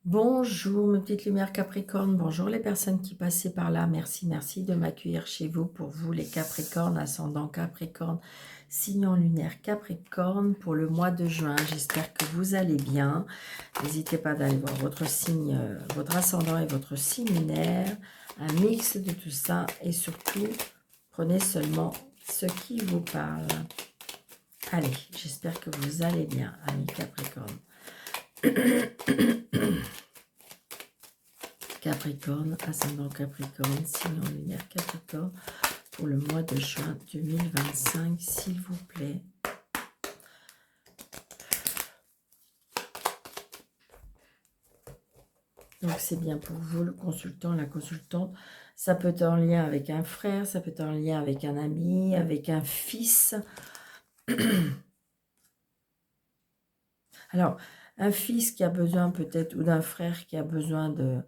Bonjour mes petites lumières Capricorne, bonjour les personnes qui passaient par là, merci de m'accueillir chez vous. Pour vous les Capricornes, ascendant Capricorne, signe lunaire Capricorne pour le mois de juin. J'espère que vous allez bien. N'hésitez pas d'aller voir votre signe, votre ascendant et votre signe lunaire, un mix de tout ça et surtout prenez seulement ce qui vous parle. Allez, j'espère que vous allez bien, amis Capricorne. Capricorne, ascendant Capricorne, signe lunaire Capricorne, pour le mois de juin 2025, s'il vous plaît. Donc c'est bien pour vous, le consultant, la consultante. Ça peut être en lien avec un frère, ça peut être en lien avec un ami, avec un fils. Alors, un fils qui a besoin peut-être, ou d'un frère qui a besoin de...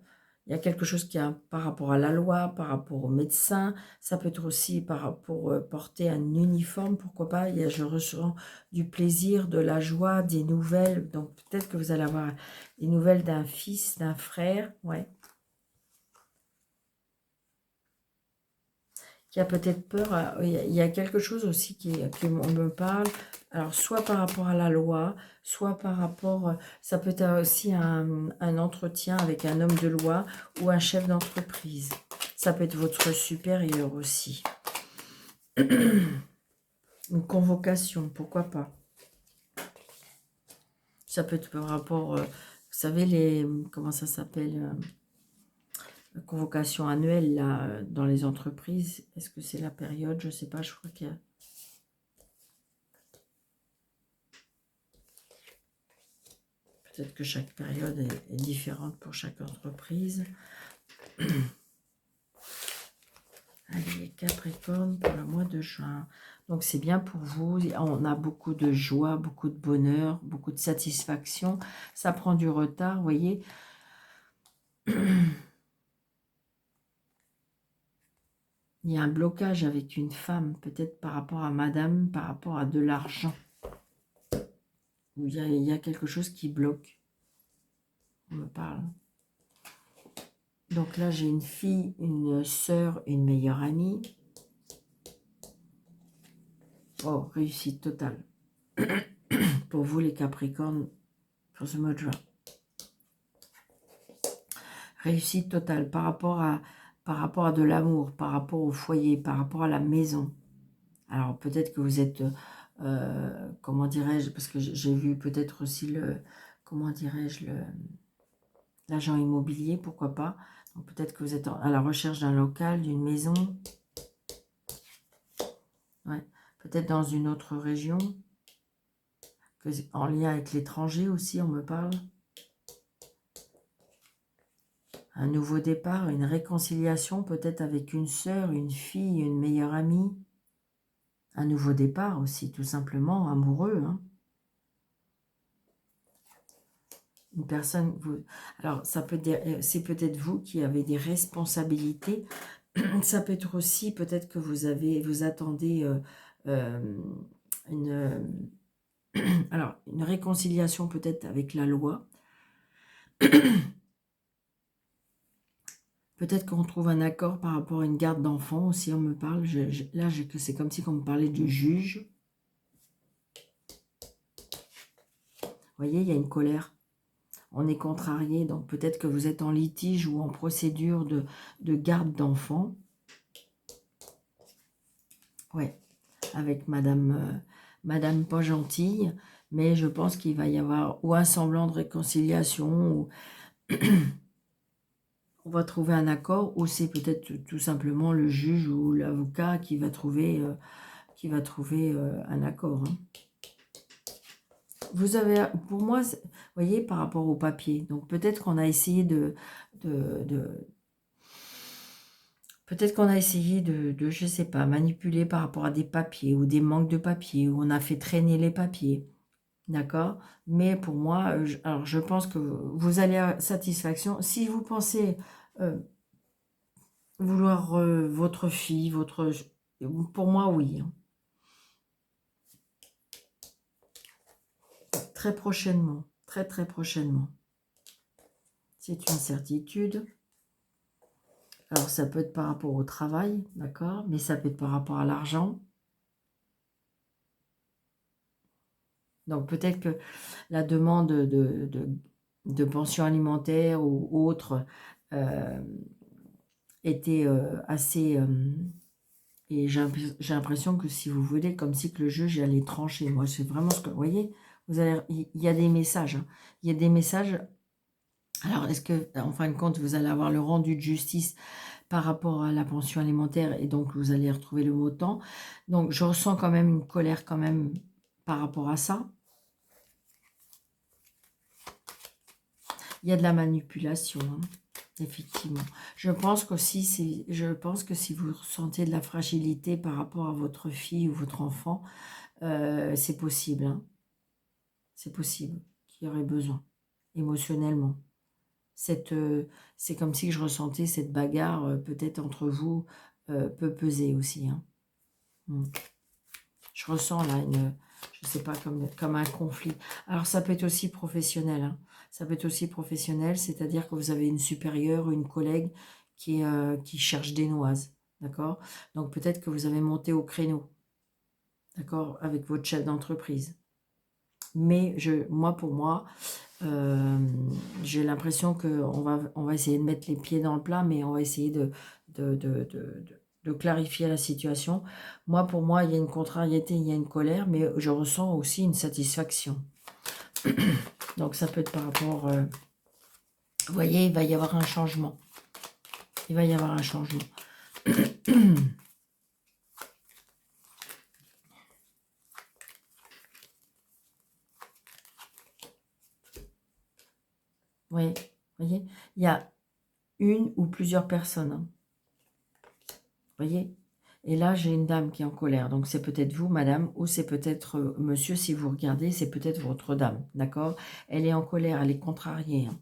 Il y a quelque chose qui a par rapport à la loi, par rapport au médecin. Ça peut être aussi par rapport porter un uniforme, pourquoi pas. Je ressens du plaisir, de la joie, des nouvelles. Donc peut-être que vous allez avoir des nouvelles d'un fils, d'un frère, ouais. Qui a peut-être peur. Il y a quelque chose aussi qui me parle. Alors, soit par rapport à la loi, soit par rapport... Ça peut être aussi un entretien avec un homme de loi ou un chef d'entreprise. Ça peut être votre supérieur aussi. Une convocation, pourquoi pas. Ça peut être par rapport... vous savez, comment ça s'appelle convocation annuelle là, dans les entreprises. Est-ce que c'est la période? Je ne sais pas, je crois qu'il y a... Peut-être que chaque période est différente pour chaque entreprise. Allez, Capricorne pour le mois de juin. Donc c'est bien pour vous. On a beaucoup de joie, beaucoup de bonheur, beaucoup de satisfaction. Ça prend du retard, vous voyez. Il y a un blocage avec une femme, peut-être par rapport à madame, par rapport à de l'argent. Il y a quelque chose qui bloque. On me parle. Donc là, j'ai une fille, une sœur, une meilleure amie. Oh, réussite totale. Pour vous, les Capricornes, pour ce mois de juin. Réussite totale par rapport à de l'amour, par rapport au foyer, par rapport à la maison. Alors, peut-être que vous êtes, comment dirais-je, parce que j'ai vu peut-être aussi comment dirais-je, l'agent immobilier, pourquoi pas. Donc, peut-être que vous êtes à la recherche d'un local, d'une maison. Ouais. Peut-être dans une autre région, en lien avec l'étranger aussi, on me parle. Un nouveau départ, une réconciliation peut-être avec une sœur, une fille, une meilleure amie. Un nouveau départ aussi, tout simplement, amoureux. Hein. Une personne... Alors, c'est peut-être vous qui avez des responsabilités. Ça peut être aussi, peut-être que vous attendez une... alors, une réconciliation peut-être avec la loi. Peut-être qu'on trouve un accord par rapport à une garde d'enfants aussi, on me parle. Là, c'est comme si on me parlait du juge. Vous voyez, il y a une colère. On est contrarié, donc peut-être que vous êtes en litige ou en procédure de garde d'enfants. Ouais, avec Madame pas gentille, mais je pense qu'il va y avoir ou un semblant de réconciliation, ou on va trouver un accord, ou c'est peut-être tout simplement le juge ou l'avocat qui va trouver, un accord. Hein. Vous avez, pour moi, vous voyez, par rapport au papier, donc peut-être qu'on a essayé peut-être qu'on a essayé je sais pas, manipuler par rapport à des papiers ou des manques de papiers, ou on a fait traîner les papiers, d'accord? Mais pour moi, alors je pense que vous allez à satisfaction. Si vous pensez vouloir votre fille, pour moi, oui. Hein. Très prochainement, très très prochainement. C'est une certitude. Alors, ça peut être par rapport au travail, d'accord? Mais ça peut être par rapport à l'argent. Donc, peut-être que la demande de pension alimentaire ou autre était assez... et j'ai l'impression que si vous voulez, comme si que le jeu, j'allais trancher. Moi, c'est vraiment ce que... Vous voyez, il y a des messages. Hein. Il y a des messages. Alors, est-ce que, en fin de compte, vous allez avoir le rendu de justice par rapport à la pension alimentaire et donc vous allez retrouver le montant. Donc, je ressens quand même une colère quand même par rapport à ça. Il y a de la manipulation, hein, effectivement. Je pense que si vous ressentez de la fragilité par rapport à votre fille ou votre enfant, c'est possible. Hein. C'est possible qu'il y aurait besoin, émotionnellement. C'est comme si je ressentais cette bagarre, peut-être entre vous, peut peser aussi. Hein. Je ressens là je sais pas, comme un conflit. Alors ça peut être aussi professionnel. Hein. Ça peut être aussi professionnel, c'est-à-dire que vous avez une supérieure ou une collègue qui cherche des noises. D'accord? Donc peut-être que vous avez monté au créneau. D'accord? Avec votre chef d'entreprise. Mais pour moi, j'ai l'impression qu'on on va essayer de mettre les pieds dans le plat, mais on va essayer de clarifier la situation. Pour moi, il y a une contrariété, il y a une colère, mais je ressens aussi une satisfaction. Donc, ça peut être par rapport... vous voyez, il va y avoir un changement. Il va y avoir un changement. Oui, vous voyez, il y a une ou plusieurs personnes. Hein. Vous voyez? Et là, j'ai une dame qui est en colère. Donc, c'est peut-être vous, madame, ou c'est peut-être monsieur, si vous regardez, c'est peut-être votre dame. D'accord? Elle est en colère, elle est contrariée. Hein.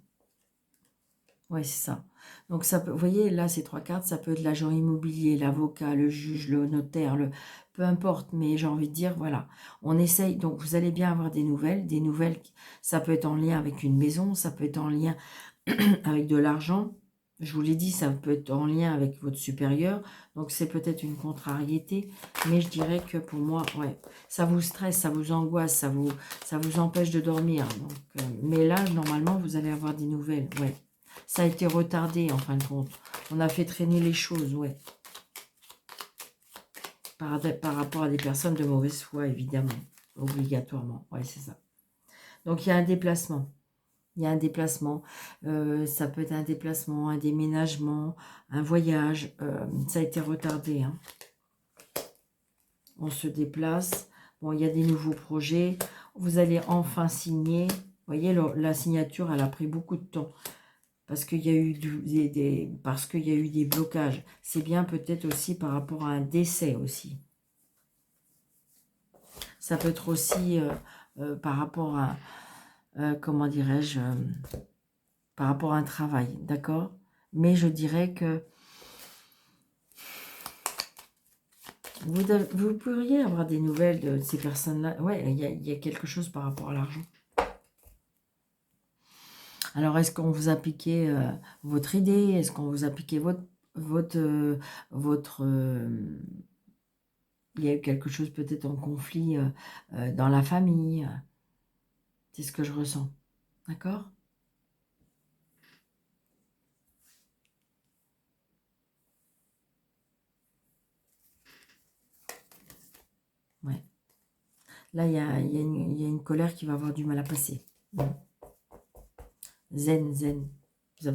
Oui, c'est ça. Donc, ça peut, vous voyez, là, ces trois cartes, ça peut être l'agent immobilier, l'avocat, le juge, le notaire, peu importe. Mais j'ai envie de dire, voilà, on essaye. Donc, vous allez bien avoir des nouvelles. Des nouvelles, ça peut être en lien avec une maison, ça peut être en lien avec de l'argent. Je vous l'ai dit, ça peut être en lien avec votre supérieur. Donc, c'est peut-être une contrariété. Mais je dirais que pour moi, ouais, ça vous stresse, ça vous angoisse, ça vous empêche de dormir. Donc, mais là, normalement, vous allez avoir des nouvelles. Ouais. Ça a été retardé, en fin de compte. On a fait traîner les choses, ouais. Par rapport à des personnes de mauvaise foi, évidemment. Obligatoirement. Ouais, c'est ça. Donc, il y a un déplacement. Il y a un déplacement, ça peut être un déplacement, un déménagement, un voyage, ça a été retardé. Hein. On se déplace, bon, il y a des nouveaux projets, vous allez enfin signer. Vous voyez, la signature, elle a pris beaucoup de temps, parce qu'il y a eu parce qu'il y a eu des blocages. C'est bien peut-être aussi par rapport à un décès aussi. Ça peut être aussi par rapport à, comment dirais-je... par rapport à un travail, d'accord? Mais je dirais que vous pourriez avoir des nouvelles de ces personnes-là. Ouais, il y a quelque chose par rapport à l'argent. Alors, est-ce qu'on vous a piqué votre idée? Est-ce qu'on vous a piqué il y a eu quelque chose peut-être en conflit dans la famille. C'est ce que je ressens. D'accord? Ouais. Là, il y a une colère qui va avoir du mal à passer. Zen, zen. Vous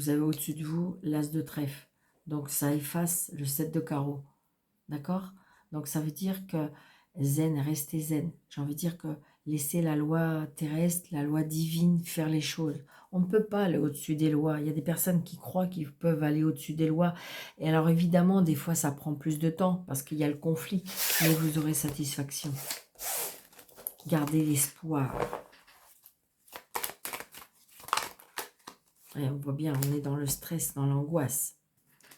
avez au-dessus de vous l'as de trèfle. Donc, ça efface le 7 de carreau. D'accord? Donc, ça veut dire que zen, restez zen. J'ai envie de dire que laissez la loi terrestre, la loi divine faire les choses. On ne peut pas aller au-dessus des lois. Il y a des personnes qui croient qu'ils peuvent aller au-dessus des lois. Et alors, évidemment, des fois, ça prend plus de temps parce qu'il y a le conflit. Mais vous aurez satisfaction. Gardez l'espoir. Et on voit bien, on est dans le stress, dans l'angoisse.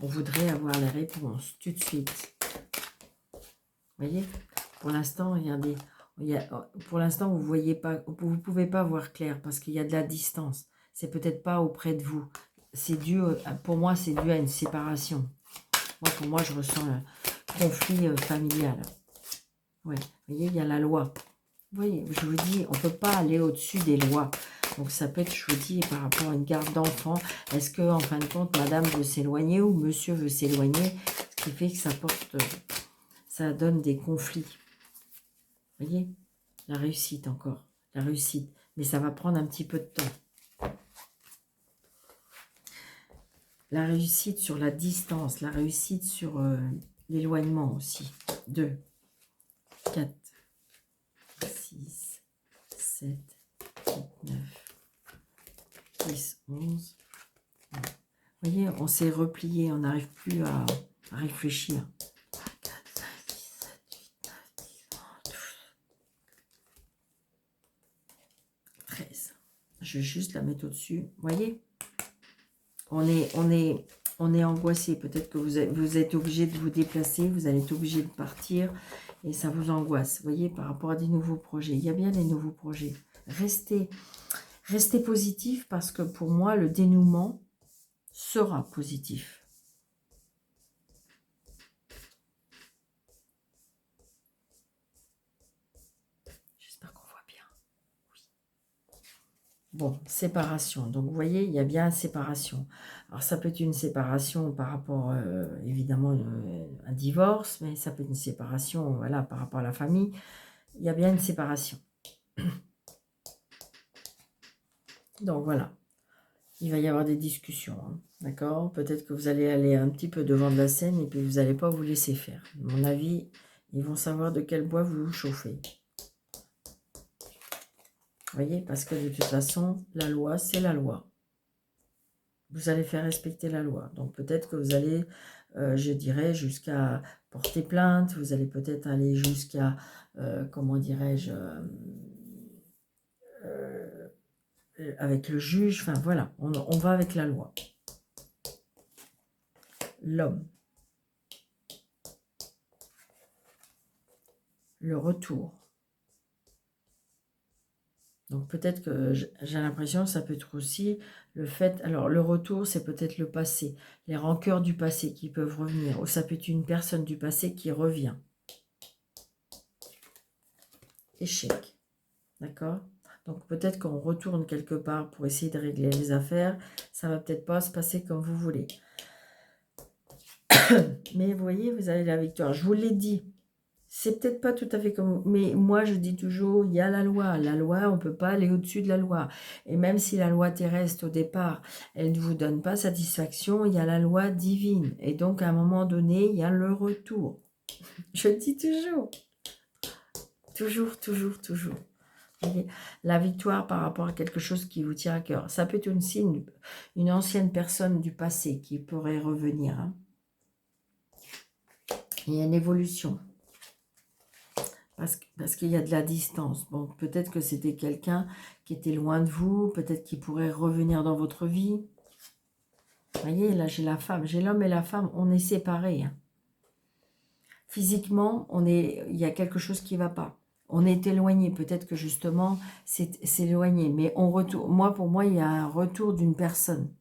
On voudrait avoir les réponses tout de suite. Vous voyez? Pour l'instant, pour l'instant, vous voyez pas, vous pouvez pas voir clair parce qu'il y a de la distance. C'est peut-être pas auprès de vous. C'est dû, pour moi, c'est dû à une séparation. Moi, pour moi, je ressens un conflit familial. Ouais, vous voyez, il y a la loi. Vous voyez, je vous dis, on ne peut pas aller au-dessus des lois. Donc ça peut être, je vous dis, par rapport à une garde d'enfant, est-ce que en fin de compte, madame veut s'éloigner ou monsieur veut s'éloigner, ce qui fait que ça porte, ça donne des conflits. Vous voyez, la réussite encore, la réussite. Mais ça va prendre un petit peu de temps. La réussite sur la distance, la réussite sur l'éloignement aussi. 2, 4, 6, 7, 8, 9, 10, 11. Vous voyez, on s'est replié, on n'arrive plus à réfléchir. 4, 5, 6, 7, 8, 9, 10, 11, 12, 13. Je vais juste la mettre au-dessus. Vous voyez, on est angoissé. Peut-être que vous êtes obligé de vous déplacer, vous allez être obligé de partir et ça vous angoisse. Vous voyez, par rapport à des nouveaux projets. Il y a bien des nouveaux projets. Restez positif parce que pour moi, le dénouement sera positif. J'espère qu'on voit bien. Oui. Bon, séparation. Donc, vous voyez, il y a bien séparation. Alors, ça peut être une séparation par rapport, évidemment, un divorce, mais ça peut être une séparation, voilà, par rapport à la famille. Il y a bien une séparation. Donc, voilà. Il va y avoir des discussions, hein, d'accord? Peut-être que vous allez aller un petit peu devant de la scène et puis vous n'allez pas vous laisser faire. À mon avis, ils vont savoir de quel bois vous vous chauffez. Vous voyez, parce que de toute façon, la loi, c'est la loi. Vous allez faire respecter la loi. Donc peut-être que vous allez, je dirais, jusqu'à porter plainte. Vous allez peut-être aller jusqu'à, comment dirais-je, avec le juge. Enfin voilà, on va avec la loi. L'homme. Le retour. Donc peut-être que j'ai l'impression que ça peut être aussi le fait... Alors le retour, c'est peut-être le passé. Les rancœurs du passé qui peuvent revenir. Ou ça peut être une personne du passé qui revient. Échec. D'accord? Donc peut-être qu'on retourne quelque part pour essayer de régler les affaires. Ça va peut-être pas se passer comme vous voulez. Mais vous voyez, vous avez la victoire. Je vous l'ai dit. C'est peut-être pas tout à fait comme... Mais moi, je dis toujours, il y a la loi. La loi, on ne peut pas aller au-dessus de la loi. Et même si la loi terrestre, au départ, elle ne vous donne pas satisfaction, il y a la loi divine. Et donc, à un moment donné, il y a le retour. Je dis toujours. Toujours, toujours, toujours. La victoire par rapport à quelque chose qui vous tient à cœur. Ça peut être aussi une ancienne personne du passé qui pourrait revenir. Hein. Il y a une évolution. Parce qu'il y a de la distance. Bon, peut-être que c'était quelqu'un qui était loin de vous, peut-être qu'il pourrait revenir dans votre vie. Vous voyez, là j'ai la femme, j'ai l'homme et la femme, on est séparés. Hein. Physiquement, il y a quelque chose qui ne va pas. On est éloigné, peut-être que justement, c'est éloigné. Mais on retourne. Pour moi, il y a un retour d'une personne.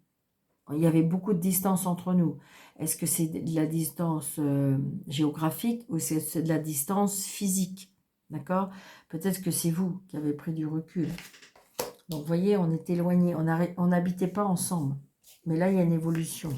Il y avait beaucoup de distance entre nous. Est-ce que c'est de la distance géographique ou c'est de la distance physique? D'accord? Peut-être que c'est vous qui avez pris du recul. Donc, vous voyez, on est éloignés. On n'habitait pas ensemble. Mais là, il y a une évolution.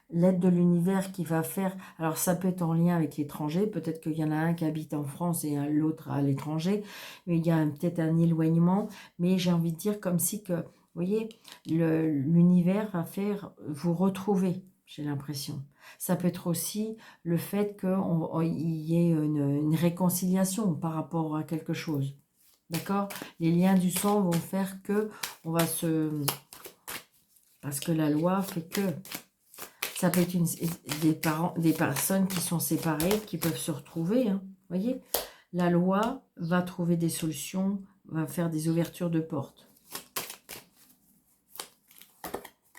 L'aide de l'univers qui va faire... Alors, ça peut être en lien avec l'étranger. Peut-être qu'il y en a un qui habite en France et l'autre à l'étranger. Mais il y a peut-être un éloignement. Mais j'ai envie de dire comme si que... Vous voyez, l'univers va faire vous retrouver, j'ai l'impression. Ça peut être aussi le fait qu'il y ait une réconciliation par rapport à quelque chose. D'accord? Les liens du sang vont faire que on va se... Parce que la loi fait que... Ça peut être des personnes qui sont séparées, qui peuvent se retrouver. Hein, voyez? La loi va trouver des solutions, va faire des ouvertures de portes.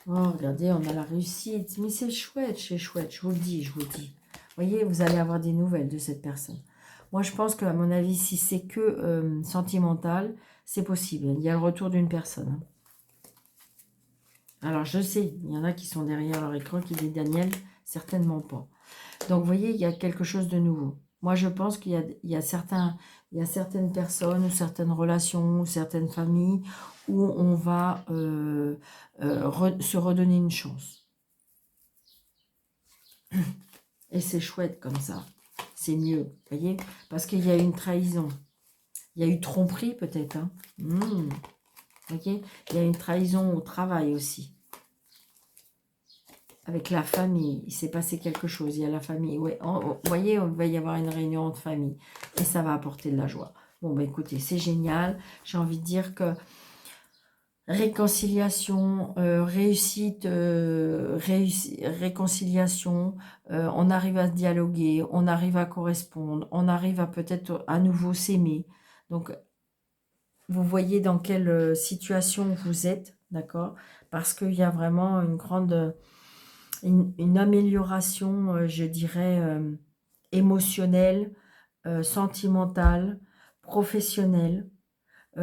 Oh, regardez, on a la réussite. Mais c'est chouette, je vous le dis, je vous le dis. Vous voyez, vous allez avoir des nouvelles de cette personne. Moi, je pense qu'à mon avis, si c'est que sentimental, c'est possible. Il y a le retour d'une personne. Alors, je sais, il y en a qui sont derrière leur écran qui disent Daniel, certainement pas. Donc, vous voyez, il y a quelque chose de nouveau. Moi, je pense qu'il y a certaines personnes ou certaines relations ou certaines familles où on va se redonner une chance. Et c'est chouette comme ça. C'est mieux, vous voyez, parce qu'il y a une trahison. Il y a eu tromperie peut-être. Hein. Okay. Il y a une trahison au travail aussi. Avec la famille, il s'est passé quelque chose. Il y a la famille. Ouais, vous voyez, il va y avoir une réunion de famille. Et ça va apporter de la joie. Bon, ben écoutez, c'est génial. J'ai envie de dire que réconciliation, réussite, réconciliation, on arrive à dialoguer, on arrive à correspondre, on arrive à peut-être à nouveau s'aimer. Donc, vous voyez dans quelle situation vous êtes, d'accord? Parce qu'il y a vraiment une grande, une amélioration, je dirais, émotionnelle, sentimentale, professionnelle.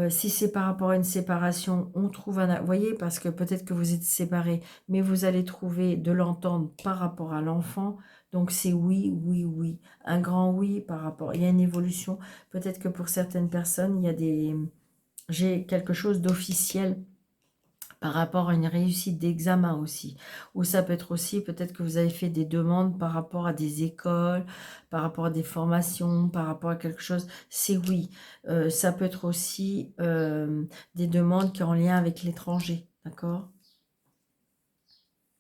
Si c'est par rapport à une séparation, on trouve un... Vous voyez, parce que peut-être que vous êtes séparés, mais vous allez trouver de l'entendre par rapport à l'enfant. Donc c'est oui, oui, oui. Un grand oui par rapport... Il y a une évolution. Peut-être que pour certaines personnes, il y a des... J'ai quelque chose d'officiel par rapport à une réussite d'examen aussi. Ou ça peut être aussi, peut-être que vous avez fait des demandes par rapport à des écoles, par rapport à des formations, par rapport à quelque chose. C'est oui. Ça peut être aussi des demandes qui sont en lien avec l'étranger. D'accord?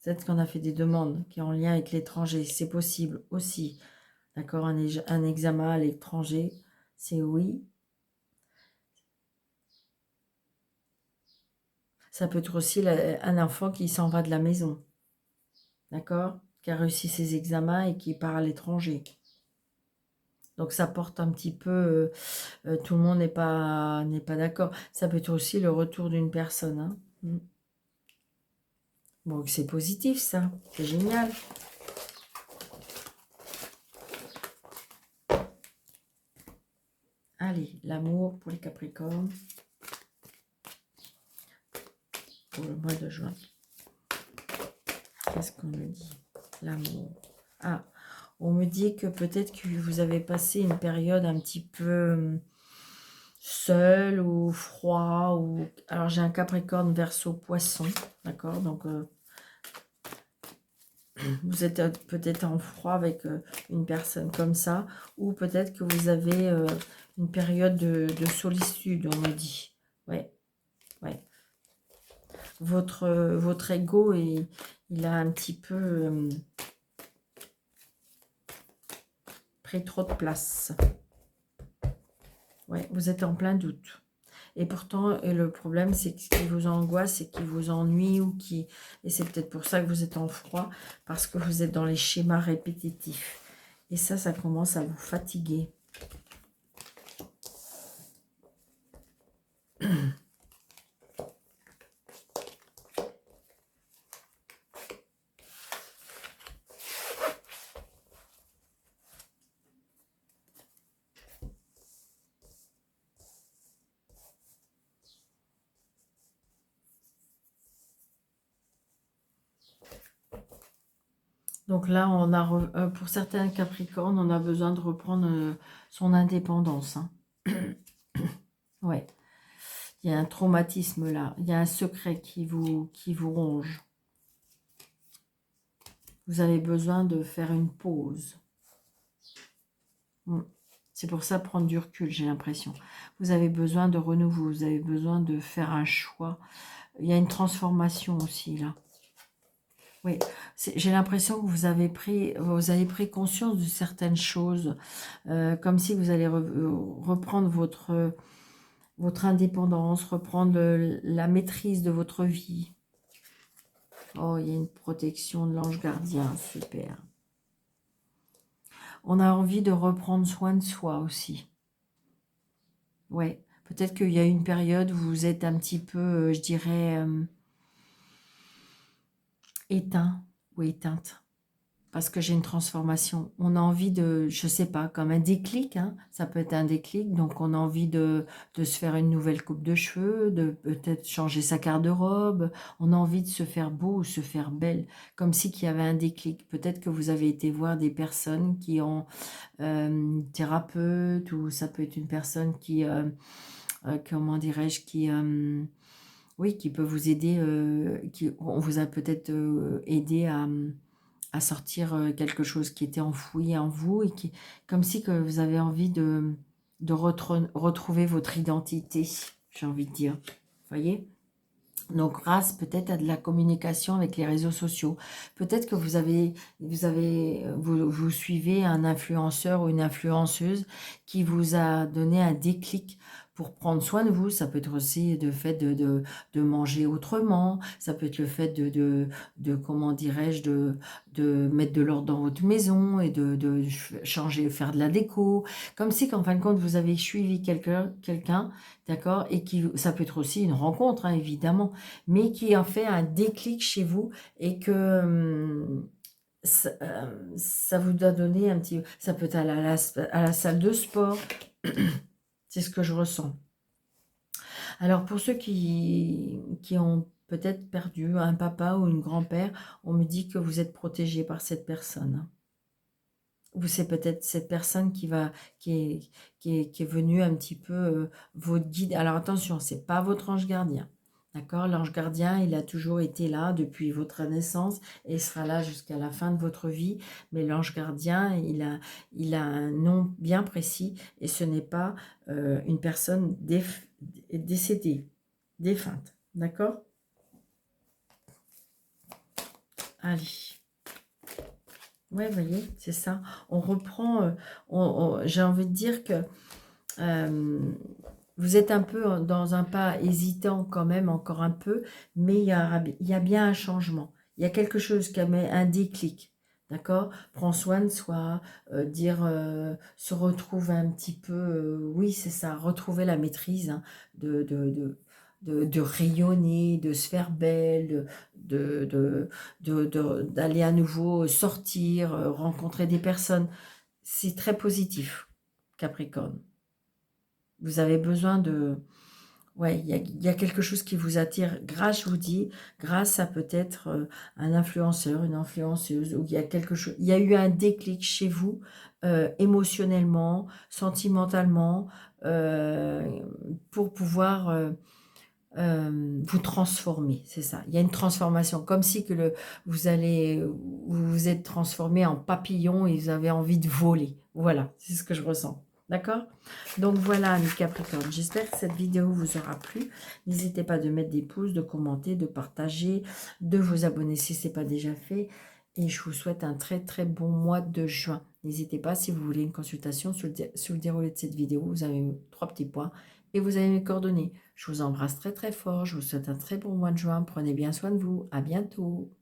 Peut-être qu'on a fait des demandes qui sont en lien avec l'étranger. C'est possible aussi. D'accord? Un examen à l'étranger, c'est oui. Ça peut être aussi un enfant qui s'en va de la maison. D'accord? Qui a réussi ses examens et qui part à l'étranger. Donc ça porte un petit peu, tout le monde n'est pas d'accord. Ça peut être aussi le retour d'une personne. Hein. Bon, c'est positif ça, c'est génial. Allez, l'amour pour les Capricornes. Pour le mois de juin. Qu'est-ce qu'on me dit? L'amour. Ah, on me dit que peut-être que vous avez passé une période un petit peu seul ou froid. Ou... Alors j'ai un Capricorne, Verseau, Poisson. D'accord? Donc vous êtes peut-être en froid avec une personne comme ça. Ou peut-être que vous avez une période de solitude, on me dit. Ouais, ouais. Votre ego, il a un petit peu pris trop de place. Ouais, vous êtes en plein doute. Et pourtant, le problème, c'est que ce qui vous angoisse, c'est qui vous ennuie ou qui... Et c'est peut-être pour ça que vous êtes en froid, parce que vous êtes dans les schémas répétitifs. Et ça commence à vous fatiguer. Donc là, on a pour certains Capricornes, on a besoin de reprendre son indépendance. Hein. Ouais. Il y a un traumatisme là. Il y a un secret qui vous ronge. Vous avez besoin de faire une pause. C'est pour ça prendre du recul, j'ai l'impression. Vous avez besoin de renouveau. Vous avez besoin de faire un choix. Il y a une transformation aussi là. Oui, j'ai l'impression que vous avez pris conscience de certaines choses, comme si vous allez reprendre votre indépendance, reprendre la maîtrise de votre vie. Oh, il y a une protection de l'ange gardien, super. On a envie de reprendre soin de soi aussi. Ouais, peut-être qu'il y a une période où vous êtes un petit peu, je dirais, éteint ou éteinte. parce que j'ai une transformation. On a envie de, je sais pas, comme un déclic, hein, ça peut être un déclic, donc on a envie de se faire une nouvelle coupe de cheveux, de peut-être changer sa garde-robe, on a envie de se faire beau ou se faire belle, comme si qu'il y avait un déclic. Peut-être que vous avez été voir des personnes qui ont thérapeute, ou ça peut être une personne qui, comment dirais-je, qui... oui, qui peut vous aider, on vous a peut-être aidé à sortir quelque chose qui était enfoui en vous, et qui, comme si que vous avez envie de retrouver votre identité, j'ai envie de dire. Vous voyez? Donc, grâce peut-être à de la communication avec les réseaux sociaux. Peut-être que vous suivez un influenceur ou une influenceuse qui vous a donné un déclic pour prendre soin de vous. Ça peut être aussi le fait de manger autrement. Ça peut être le fait comment dirais-je, de mettre de l'ordre dans votre maison et de changer, faire de la déco. Comme si qu'en fin de compte, vous avez suivi quelqu'un, d'accord, et ça peut être aussi une rencontre, hein, évidemment, mais qui a fait un déclic chez vous, et que ça vous a donné un petit... Ça peut être à la salle de sport. C'est ce que je ressens. Alors, pour ceux qui ont peut-être perdu un papa ou une grand-père, on me dit que vous êtes protégé par cette personne. Ou c'est peut-être cette personne qui est venue un petit peu votre guide. Alors attention, c'est pas votre ange gardien. D'accord? L'ange gardien, il a toujours été là depuis votre naissance et il sera là jusqu'à la fin de votre vie. Mais l'ange gardien, il a un nom bien précis, et ce n'est pas une personne décédée, défunte. D'accord? Allez. Ouais, vous voyez, c'est ça. On reprend, j'ai envie de dire que vous êtes un peu dans un pas hésitant quand même, encore un peu, mais il y a bien un changement. Il y a quelque chose qui met un déclic, d'accord? Prends soin de soi, se retrouver un petit peu, oui, c'est ça, retrouver la maîtrise, hein, de rayonner, de se faire belle, d'aller à nouveau sortir, rencontrer des personnes. C'est très positif, Capricorne. Vous avez besoin de... Ouais, il y a quelque chose qui vous attire. Grâce, je vous dis, grâce à peut-être un influenceur, une influenceuse, ou il y a quelque chose... Il y a eu un déclic chez vous, émotionnellement, sentimentalement, pour pouvoir... vous transformer, c'est ça. Il y a une transformation, comme si que vous vous êtes transformé en papillon et vous avez envie de voler. Voilà, c'est ce que je ressens. D'accord? Donc voilà, mes Capricornes, j'espère que cette vidéo vous aura plu. N'hésitez pas de mettre des pouces, de commenter, de partager, de vous abonner si ce n'est pas déjà fait. Et je vous souhaite un très très bon mois de juin. N'hésitez pas, si vous voulez une consultation sur le déroulé de cette vidéo, vous avez 3 petits points et vous avez mes coordonnées. Je vous embrasse très très fort, je vous souhaite un très bon mois de juin, prenez bien soin de vous, à bientôt.